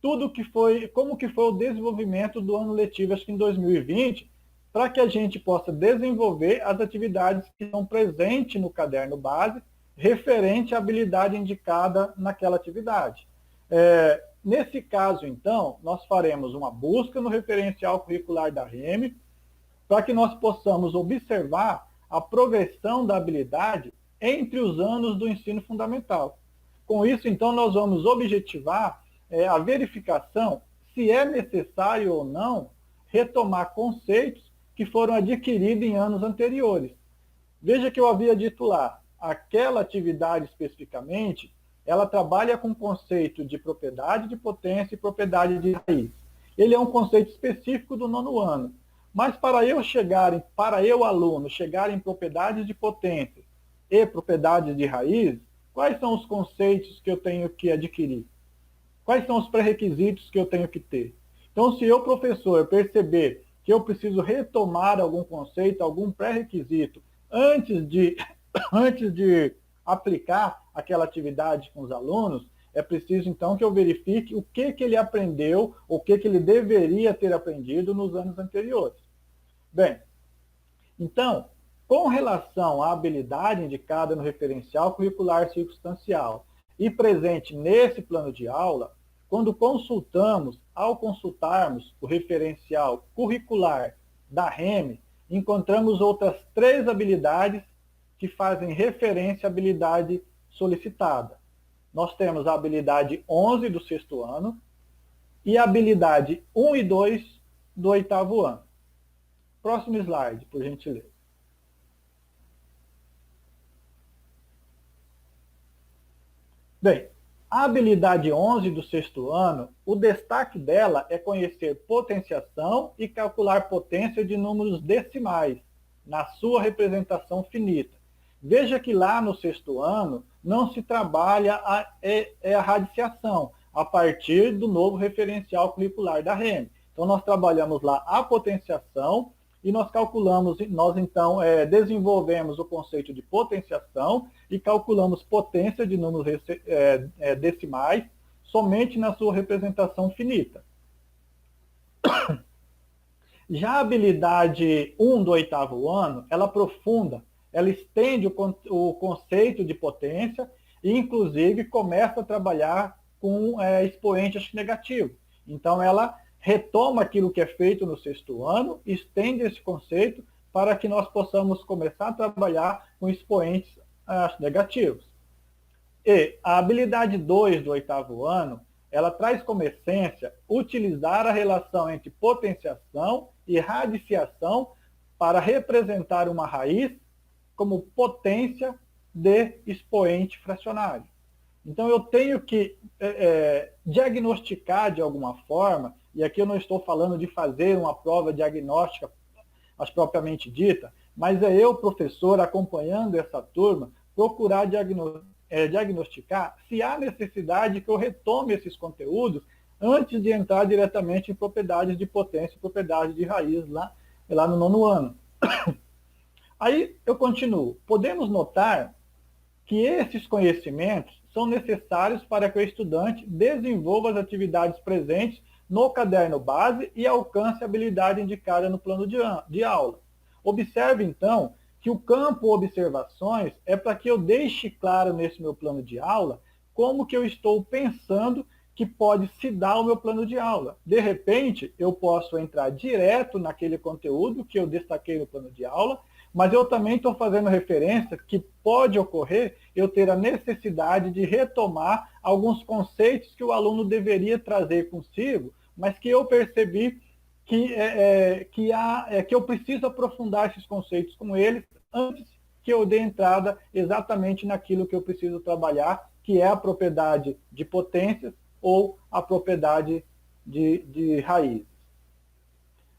A: como que foi o desenvolvimento do ano letivo, acho que em 2020, para que a gente possa desenvolver as atividades que estão presentes no caderno base, referente à habilidade indicada naquela atividade. Nesse caso, então, nós faremos uma busca no referencial curricular da REME, para que nós possamos observar a progressão da habilidade entre os anos do ensino fundamental. Com isso, então, nós vamos objetivar a verificação se é necessário ou não retomar conceitos que foram adquiridos em anos anteriores. Veja que eu havia dito lá, aquela atividade especificamente, ela trabalha com o conceito de propriedade de potência e propriedade de raiz. Ele é um conceito específico do 9º ano. Mas para eu, aluno, chegar em propriedades de potência e propriedades de raiz, quais são os conceitos que eu tenho que adquirir? Quais são os pré-requisitos que eu tenho que ter? Então, se eu, professor, perceber que eu preciso retomar algum conceito, algum pré-requisito, antes de aplicar aquela atividade com os alunos, é preciso, então, que eu verifique o que ele aprendeu, o que ele deveria ter aprendido nos anos anteriores. Bem, então, com relação à habilidade indicada no referencial curricular circunstancial e presente nesse plano de aula, ao consultarmos o referencial curricular da REME, encontramos outras 3 habilidades que fazem referência à habilidade solicitada. Nós temos a habilidade 11 do 6º ano e a habilidade 1 e 2 do 8º ano. Próximo slide, por gentileza. Bem, a habilidade 11 do 6º ano, o destaque dela é conhecer potenciação e calcular potência de números decimais, na sua representação finita. Veja que lá no 6º ano não se trabalha a radiciação, a partir do novo referencial curricular da REME. Então, nós trabalhamos lá a potenciação e nós então desenvolvemos o conceito de potenciação e calculamos potência de números decimais somente na sua representação finita. Já a habilidade 1 do 8º ano, ela aprofunda, ela estende o conceito de potência e, inclusive, começa a trabalhar com expoente negativo. Então, ela retoma aquilo que é feito no 6º ano, estende esse conceito para que nós possamos começar a trabalhar com expoentes negativos. E a habilidade 2 do 8º ano, ela traz como essência utilizar a relação entre potenciação e radiciação para representar uma raiz como potência de expoente fracionário. Então, eu tenho que diagnosticar de alguma forma, e aqui eu não estou falando de fazer uma prova diagnóstica propriamente dita, mas é eu, professor, acompanhando essa turma, procurar diagnosticar se há necessidade que eu retome esses conteúdos antes de entrar diretamente em propriedades de potência e propriedade de raiz lá no 9º ano. Aí eu continuo. Podemos notar que esses conhecimentos são necessários para que o estudante desenvolva as atividades presentes no caderno base e alcance a habilidade indicada no plano de aula. Observe, então, que o campo observações é para que eu deixe claro nesse meu plano de aula como que eu estou pensando que pode se dar o meu plano de aula. De repente, eu posso entrar direto naquele conteúdo que eu destaquei no plano de aula, mas eu também estou fazendo referência que pode ocorrer eu ter a necessidade de retomar alguns conceitos que o aluno deveria trazer consigo, mas que eu percebi que eu preciso aprofundar esses conceitos com eles antes que eu dê entrada exatamente naquilo que eu preciso trabalhar, que é a propriedade de potências ou a propriedade de raízes.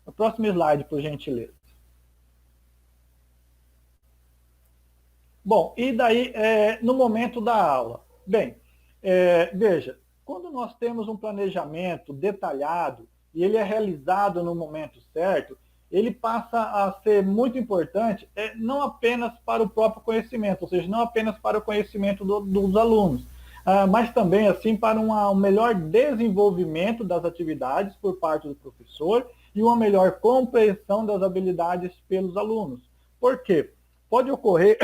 A: O próximo slide, por gentileza. Bom, e daí, no momento da aula? Bem, veja, quando nós temos um planejamento detalhado e ele é realizado no momento certo, ele passa a ser muito importante, não apenas para o próprio conhecimento, ou seja, não apenas para o conhecimento dos alunos, mas também assim para um melhor desenvolvimento das atividades por parte do professor e uma melhor compreensão das habilidades pelos alunos. Por quê? Pode ocorrer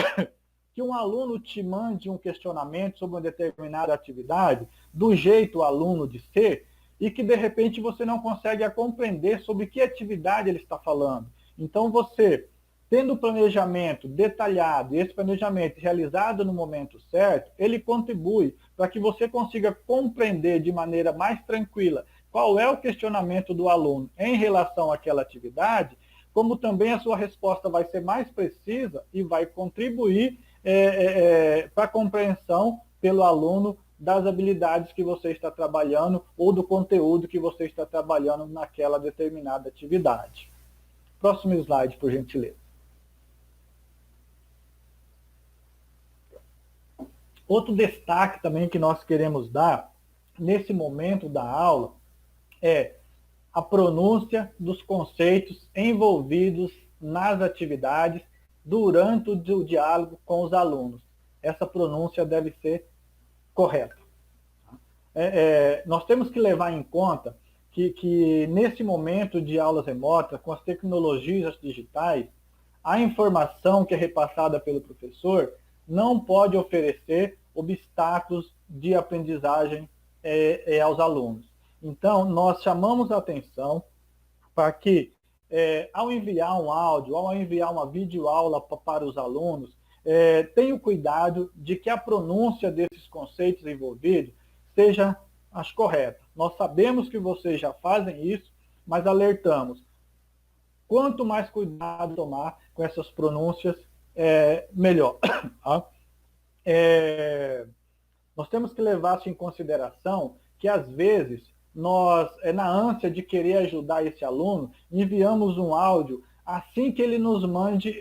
A: que um aluno te mande um questionamento sobre uma determinada atividade, do jeito aluno de ser, e que de repente você não consegue compreender sobre que atividade ele está falando. Então você Tendo o planejamento detalhado e esse planejamento realizado no momento certo, ele contribui para que você consiga compreender de maneira mais tranquila qual é o questionamento do aluno em relação àquela atividade, como também a sua resposta vai ser mais precisa e vai contribuir para a compreensão pelo aluno das habilidades que você está trabalhando ou do conteúdo que você está trabalhando naquela determinada atividade. Próximo slide, por gentileza. Outro destaque também que nós queremos dar nesse momento da aula é a pronúncia dos conceitos envolvidos nas atividades durante o diálogo com os alunos. Essa pronúncia deve ser correta. Nós temos que levar em conta que nesse momento de aulas remotas, com as tecnologias digitais, a informação que é repassada pelo professor não pode oferecer obstáculos de aprendizagem aos alunos. Então, nós chamamos a atenção para que, ao enviar um áudio, ao enviar uma videoaula para os alunos, tenha o cuidado de que a pronúncia desses conceitos envolvidos seja as corretas. Nós sabemos que vocês já fazem isso, mas alertamos. Quanto mais cuidado tomar com essas pronúncias, melhor. Nós temos que levar isso em consideração que, às vezes, nós, na ânsia de querer ajudar esse aluno, enviamos um áudio assim que ele nos mande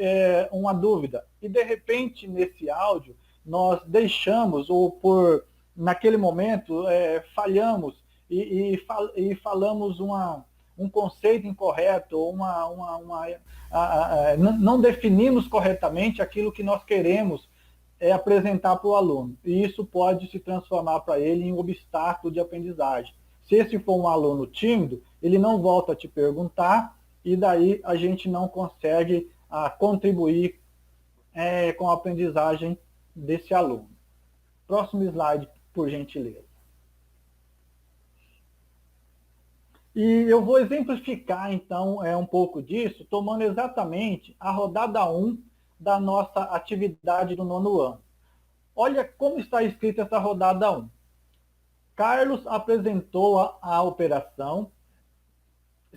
A: uma dúvida. E, de repente, nesse áudio, nós deixamos, ou naquele momento, falhamos e falamos um conceito incorreto, ou não definimos corretamente aquilo que nós queremos apresentar para o aluno. E isso pode se transformar para ele em um obstáculo de aprendizagem. Se esse for um aluno tímido, ele não volta a te perguntar, e daí a gente não consegue contribuir com a aprendizagem desse aluno. Próximo slide, por gentileza. E eu vou exemplificar, então, um pouco disso, tomando exatamente a rodada 1 da nossa atividade do 9º ano. Olha como está escrita essa rodada 1. Carlos apresentou a operação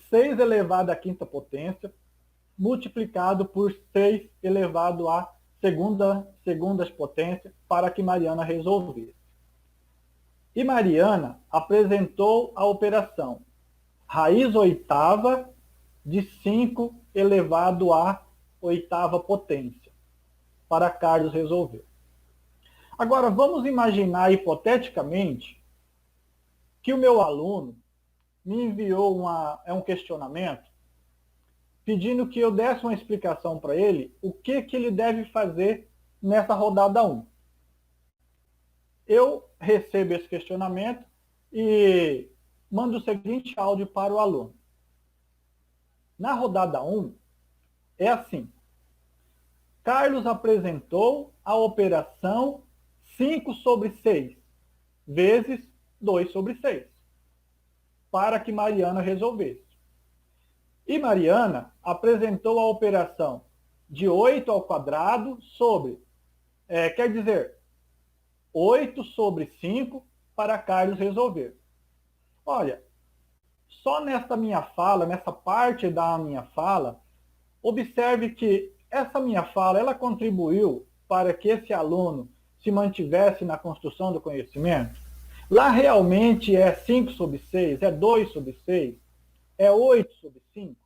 A: 6 elevado à quinta potência, multiplicado por 6 elevado à segunda potência, para que Mariana resolvesse. E Mariana apresentou a operação raiz oitava de 5 elevado à oitava potência, para Carlos resolver. Agora, vamos imaginar hipoteticamente que o meu aluno me enviou um questionamento pedindo que eu desse uma explicação para ele o que ele deve fazer nessa rodada 1. Eu recebo esse questionamento e mando o seguinte áudio para o aluno. Na rodada 1, é assim. Carlos apresentou a operação 5 sobre 6 vezes 2 sobre 6, para que Mariana resolvesse. E Mariana apresentou a operação de 8 ao quadrado sobre, quer dizer, 8 sobre 5 para Carlos resolver. Olha, só nessa minha fala, nessa parte da minha fala, observe que essa minha fala, ela contribuiu para que esse aluno se mantivesse na construção do conhecimento. Lá realmente é 5 sobre 6, é 2 sobre 6, é 8 sobre 5.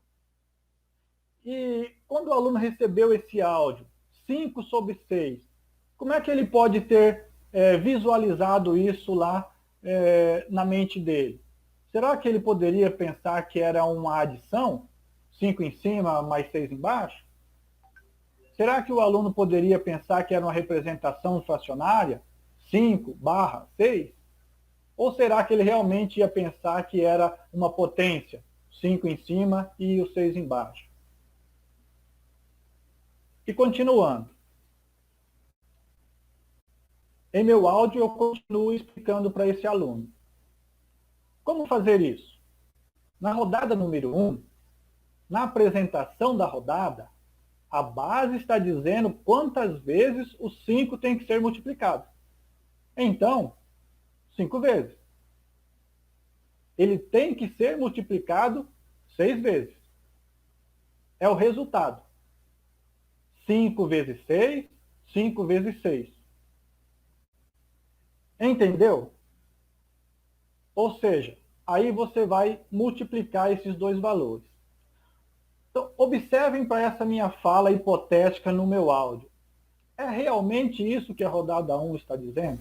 A: E quando o aluno recebeu esse áudio, 5 sobre 6, como é que ele pode ter visualizado isso lá na mente dele? Será que ele poderia pensar que era uma adição? 5 em cima mais 6 embaixo? Será que o aluno poderia pensar que era uma representação fracionária? 5/6? Ou será que ele realmente ia pensar que era uma potência? 5 em cima e o 6 embaixo? E continuando. Em meu áudio eu continuo explicando para esse aluno. Como fazer isso? Na rodada número 1, na apresentação da rodada, A base está dizendo quantas vezes o 5 tem que ser multiplicado. Então, 5 vezes. Ele tem que ser multiplicado 6 vezes. É o resultado. 5 vezes 6, 5 vezes 6. Entendeu? Ou seja, aí você vai multiplicar esses dois valores. Então, observem para essa minha fala hipotética no meu áudio. É realmente isso que a rodada 1 está dizendo?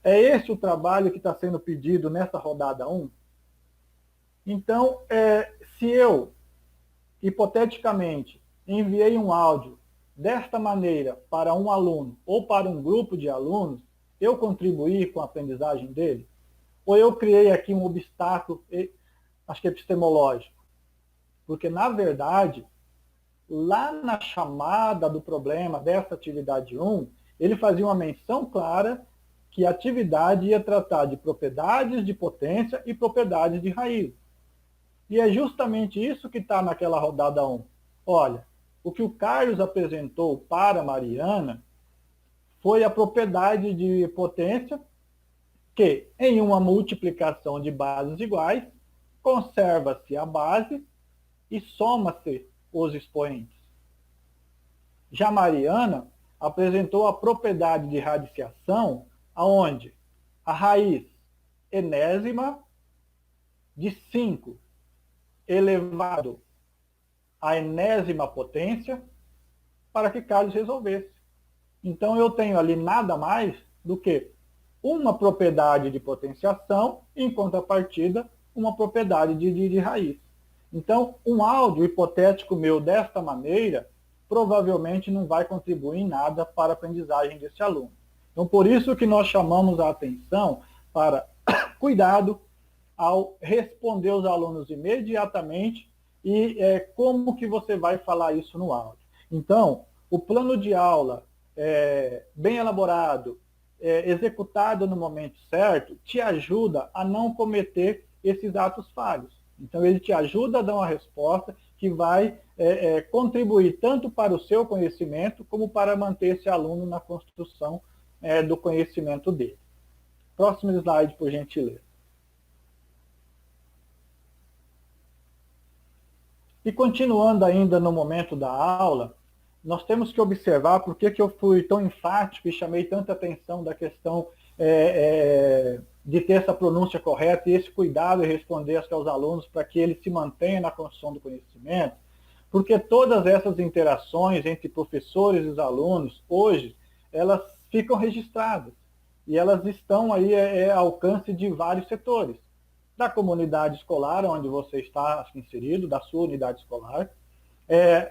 A: É esse o trabalho que está sendo pedido nessa rodada 1? Então, se eu, hipoteticamente, enviei um áudio desta maneira para um aluno ou para um grupo de alunos, eu contribuí com a aprendizagem dele? Ou eu criei aqui um obstáculo, acho que epistemológico? Porque, na verdade, lá na chamada do problema dessa atividade 1, ele fazia uma menção clara que a atividade ia tratar de propriedades de potência e propriedades de raiz. E é justamente isso que está naquela rodada 1. Olha, o que o Carlos apresentou para a Mariana foi a propriedade de potência que, em uma multiplicação de bases iguais, conserva-se a base e soma-se os expoentes. Já Mariana apresentou a propriedade de radiciação, onde a raiz enésima de 5 elevado à enésima potência para que Carlos resolvesse. Então eu tenho ali nada mais do que uma propriedade de potenciação, em contrapartida, uma propriedade de raiz. Então, um áudio hipotético meu desta maneira, provavelmente não vai contribuir em nada para a aprendizagem desse aluno. Então, por isso que nós chamamos a atenção para cuidado ao responder os alunos imediatamente e como que você vai falar isso no áudio. Então, o plano de aula bem elaborado, executado no momento certo, te ajuda a não cometer esses atos falhos. Então, ele te ajuda a dar uma resposta que vai contribuir tanto para o seu conhecimento, como para manter esse aluno na construção do conhecimento dele. Próximo slide, por gentileza. E continuando ainda no momento da aula, nós temos que observar por que eu fui tão enfático e chamei tanta atenção da questão de ter essa pronúncia correta e esse cuidado em responder aos alunos para que eles se mantenham na construção do conhecimento, porque todas essas interações entre professores e os alunos, hoje, elas ficam registradas e elas estão aí ao alcance de vários setores. Da comunidade escolar, onde você está inserido, da sua unidade escolar,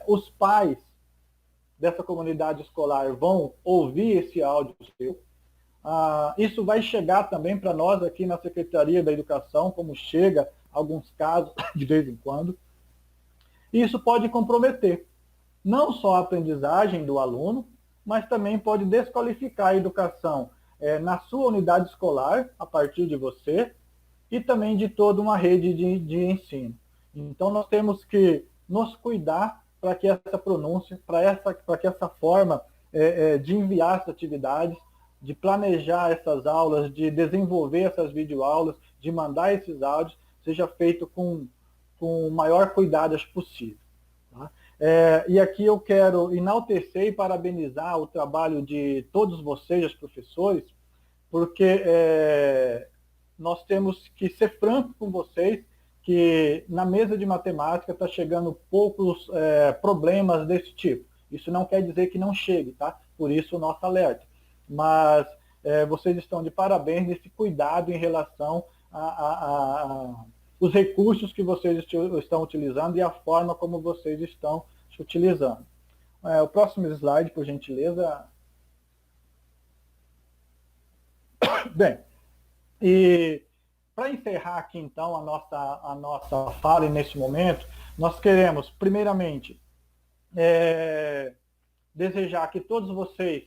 A: os pais dessa comunidade escolar vão ouvir esse áudio seu. Isso vai chegar também para nós aqui na Secretaria da Educação, como chega alguns casos de vez em quando. E isso pode comprometer não só a aprendizagem do aluno, mas também pode desqualificar a educação na sua unidade escolar, a partir de você, e também de toda uma rede de ensino. Então, nós temos que nos cuidar para que essa pronúncia, para que essa forma de enviar essas atividades, de planejar essas aulas, de desenvolver essas videoaulas, de mandar esses áudios, seja feito com o maior cuidado possível. Tá? E aqui eu quero enaltecer e parabenizar o trabalho de todos vocês, os professores, porque nós temos que ser francos com vocês, que na mesa de matemática está chegando poucos problemas desse tipo. Isso não quer dizer que não chegue, tá? Por isso o nosso alerta. Mas vocês estão de parabéns nesse cuidado em relação os recursos que vocês estão utilizando e a forma como vocês estão utilizando. O próximo slide, por gentileza. Bem, e para encerrar aqui, então, a nossa fala nesse momento, nós queremos, primeiramente, desejar que todos vocês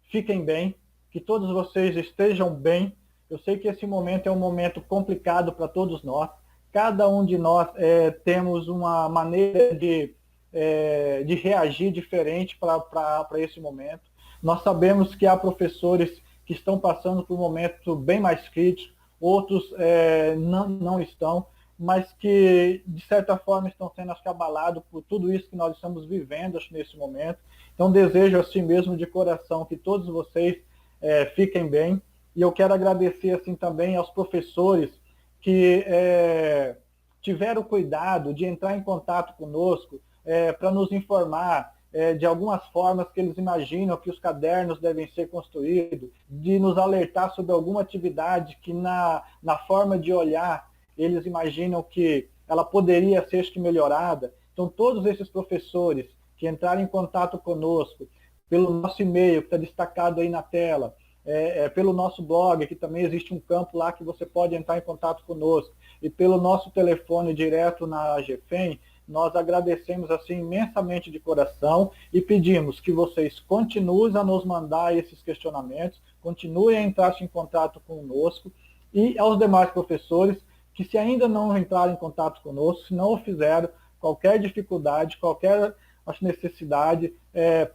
A: fiquem bem, que todos vocês estejam bem. Eu sei que esse momento é um momento complicado para todos nós. Cada um de nós temos uma maneira de de reagir diferente para esse momento. Nós sabemos que há professores que estão passando por um momento bem mais crítico, outros não estão, mas que, de certa forma, estão sendo abalados por tudo isso que nós estamos vivendo nesse momento. Então, desejo assim mesmo, de coração, que todos vocês fiquem bem. E eu quero agradecer assim também aos professores que tiveram cuidado de entrar em contato conosco para nos informar de algumas formas que eles imaginam que os cadernos devem ser construídos, de nos alertar sobre alguma atividade que na forma de olhar eles imaginam que ela poderia ser melhorada. Então, todos esses professores que entraram em contato conosco pelo nosso e-mail, que está destacado aí na tela, pelo nosso blog, que também existe um campo lá que você pode entrar em contato conosco, e pelo nosso telefone direto na GFEM, nós agradecemos assim imensamente de coração e pedimos que vocês continuem a nos mandar esses questionamentos, continuem a entrar em contato conosco, e aos demais professores que, se ainda não entraram em contato conosco, se não o fizeram, qualquer dificuldade, qualquer necessidade,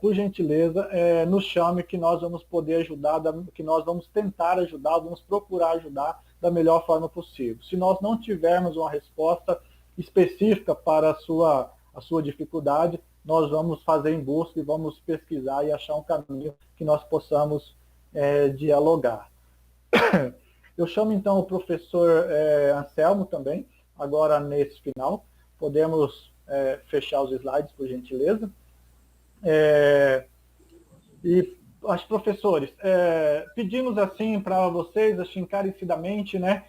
A: por gentileza, nos chame, que nós vamos poder ajudar, que nós vamos tentar ajudar, vamos procurar ajudar da melhor forma possível. Se nós não tivermos uma resposta específica para a sua dificuldade, nós vamos fazer em busca e vamos pesquisar e achar um caminho que nós possamos dialogar. Eu chamo então o professor Anselmo também, agora nesse final. Podemos fechar os slides, por gentileza. E aos professores, pedimos assim para vocês, assim, encarecidamente, né,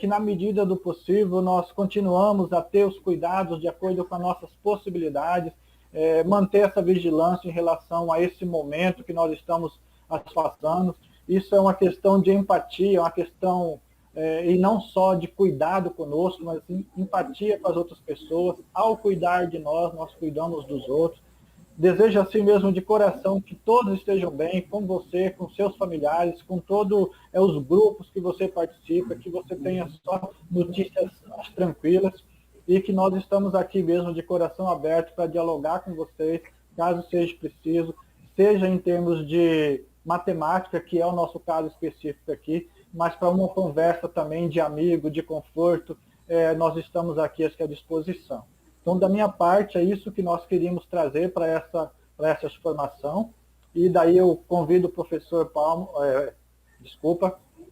A: que na medida do possível nós continuamos a ter os cuidados de acordo com as nossas possibilidades, manter essa vigilância em relação a esse momento que nós estamos passando. Isso é uma questão de empatia, uma questão, e não só de cuidado conosco, mas empatia com as outras pessoas. Ao cuidar de nós, nós cuidamos dos outros. Desejo assim mesmo de coração que todos estejam bem, com você, com seus familiares, com todos os grupos que você participa, que você tenha só notícias tranquilas, e que nós estamos aqui mesmo de coração aberto para dialogar com vocês, caso seja preciso, seja em termos de matemática, que é o nosso caso específico aqui, mas para uma conversa também de amigo, de conforto, nós estamos aqui à disposição. Então, da minha parte, é isso que nós queríamos trazer para essa formação, e daí eu convido o professor Paulo,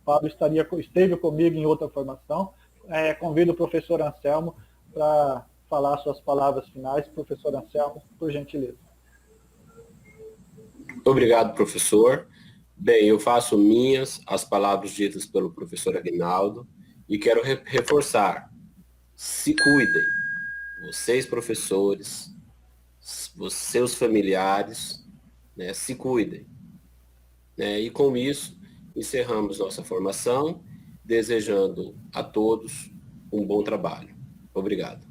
A: Pablo esteve comigo em outra formação, convido o professor Anselmo para falar suas palavras finais. Professor Anselmo, por gentileza.
B: Obrigado, professor. Bem, eu faço minhas as palavras ditas pelo professor Aguinaldo e quero reforçar: se cuidem, vocês professores, seus familiares, né, se cuidem. E com isso, encerramos nossa formação, desejando a todos um bom trabalho. Obrigado.